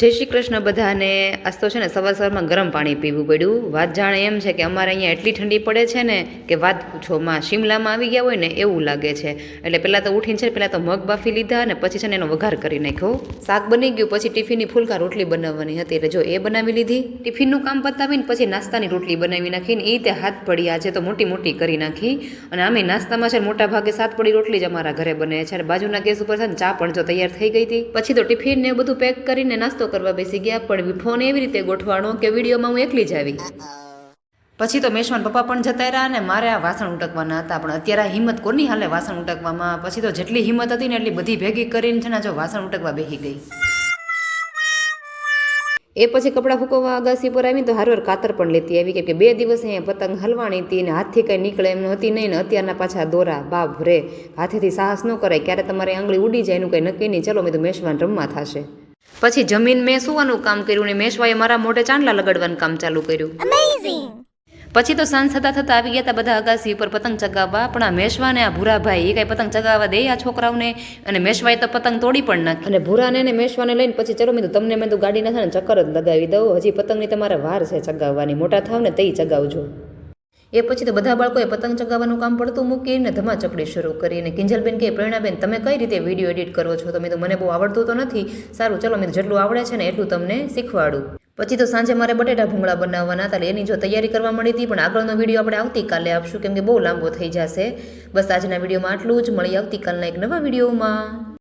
જય શ્રી કૃષ્ણ બધાને. આજ તો છે ને સવારમાં ગરમ પાણી પીવું પડ્યું. વાત જાણે એમ છે કે અમારે અહીંયા એટલી ઠંડી પડે છે ને કે વાત પૂછો માં. શિમલામાં આવી ગયા હોય ને એવું લાગે છે. એટલે પહેલાં તો ઉઠીને છે પહેલાં તો મગ બાફી લીધા અને પછી છે ને એનો વઘાર કરી નાખ્યો. શાક બની ગયું, પછી ટિફિનની ફૂલકા રોટલી બનાવવાની હતી એટલે જો એ બનાવી લીધી. ટિફિનનું કામ પતાવીને પછી નાસ્તાની રોટલી બનાવી નાખીને એ તે હાથ પડી આજે તો મોટી મોટી કરી નાખી. અને આમે નાસ્તામાં છે મોટા ભાગે 7 પડી રોટલી જ અમારા ઘરે બને છે. અને બાજુના ગેસ ઉપર છે ને ચા પણ જો તૈયાર થઈ ગઈ હતી. પછી તો ટિફિન ને બધું પેક કરીને નાસ્તો કરવા બેસી ગયા. પણ ફોન એવી રીતે ગોઠવાણો કે વિડીયોમાં હું એકલી જ આવી. પછી તો મેશવાન પપ્પા પણ જતા રહ્યા ને મારે આ વાસણ ઉટકવાના હતા. પણ અત્યારે આ હિંમત કોની હાલે વાસણ ઉટકવામાં. પછી તો જેટલી હિંમત હતી ને એટલી બધી ભેગી કરીને છે ને જો વાસણ ઉટકવા બેસી ગઈ. એ પછી કપડાં ફૂંકવા અગાસી પર આવી તો હારવાર કાતર પણ લેતી આવી કેમ કે 2 દિવસ અહીંયા પતંગ હલવાણી હતી ને હાથથી કંઈ નીકળે એમ હતી નહીં. ને અત્યારના પાછા દોરા બાપ રે, હાથેથી સાહસ ન કરાય, ક્યારે તમારી આંગળી ઉડી જાય એનું કંઈ નક્કી નહીં. ચલો મેં તો મેશવાન રમવા થશે. પછી જમીન મેં સુવાનું કામ કર્યું ને મેશવાએ મારા મોઢે ચાંદલા લગાડવાનું કામ ચાલુ કર્યું. પછી તો સાંજ થતાં આવી ગયા હતા બધા અગાસી ઉપર પતંગ ચગાવવા. પણ આ મેશવાને આ ભૂરાભાઈ એ કાંઈ પતંગ ચગાવવા દે આ છોકરાઓને. અને મેશવાએ તો પતંગ તોડી પણ નાખી. અને ભૂરાને ને મેશવાને લઈને પછી ચલો મેં તમને મેં તો ગાડીના છે ને ચક્કર જ લગાવી દઉં. હજી પતંગની તમારે વાર છે ચગાવવાની, મોટા થાવ ને તે ચગાવજો. એ પછી તો બધા બાળકોએ પતંગ ચગાવવાનું કામ પડતું મૂકીને ધમાચકડી શરૂ કરી. અને કિંજલબેન કે પ્રેરણાબેન તમે કઈ રીતે વિડીયો એડિટ કરો છો? તો મેં તો મને બહુ આવડતું તો નથી. સારું ચલો મેં જેટલું આવડે છે ને એટલું તમને શીખવાડું. પછી તો સાંજે મારે બટેટા ભૂંગળા બનાવવાના હતા એની જો તૈયારી કરવા મળી હતી. પણ આગળનો વિડીયો આપણે આવતીકાલે આપશું કેમ કે બહુ લાંબો થઈ જશે. બસ આજના વિડીયોમાં આટલું જ. મળી આવતીકાલના એક નવા વિડીયોમાં.